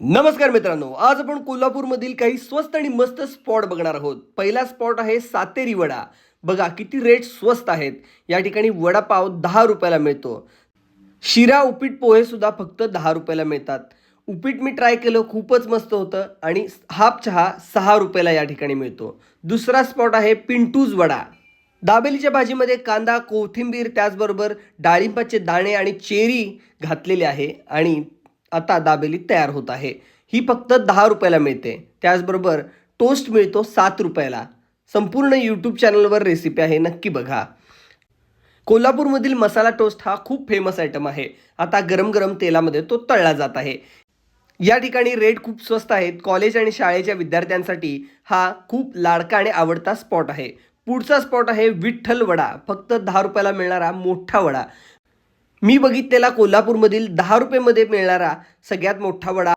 नमस्कार मित्रांनो, आज आपण कोल्हापूरमधील काही स्वस्त आणि मस्त स्पॉट बघणार आहोत. पहिला स्पॉट आहे सातेरी वडा. बघा किती रेट स्वस्त आहेत. या ठिकाणी वडापाव 10 रुपयाला मिळतो. शिरा, उपीट, पोहे सुद्धा फक्त 10 रुपयाला मिळतात. उपीट मी ट्राय केलं, खूपच मस्त होतं आणि हाफ चहा 6 रुपयाला या ठिकाणी मिळतो. दुसरा स्पॉट आहे पिंटूज वडा. दाबेलीच्या भाजीमध्ये कांदा, कोथिंबीर त्याचबरोबर डाळिंबाचे दाणे आणि चेरी घातलेले आहे आणि आता दाबेली तयार होत आहे. ही फक्त 10 रुपयाला मिळते. त्याचबरोबर टोस्ट मिळतो 7 रुपयाला. संपूर्ण यूट्यूब चॅनलवर रेसिपी आहे, नक्की बघा. कोल्हापूरमधील मसाला टोस्ट हा खूप फेमस आयटम आहे. आता गरम गरम तेलामध्ये तो तळला जात आहे. या ठिकाणी रेट खूप स्वस्त आहेत. कॉलेज आणि शाळेच्या विद्यार्थ्यांसाठी हा खूप लाडका आणि आवडता स्पॉट आहे. पुढचा स्पॉट आहे विठ्ठल वडा. फक्त 10 रुपयाला मिळणारा मोठा वडा. मी बघितलेला कोल्हापूरमधील 10 रुपयेमध्ये मिळणारा सगळ्यात मोठा वडा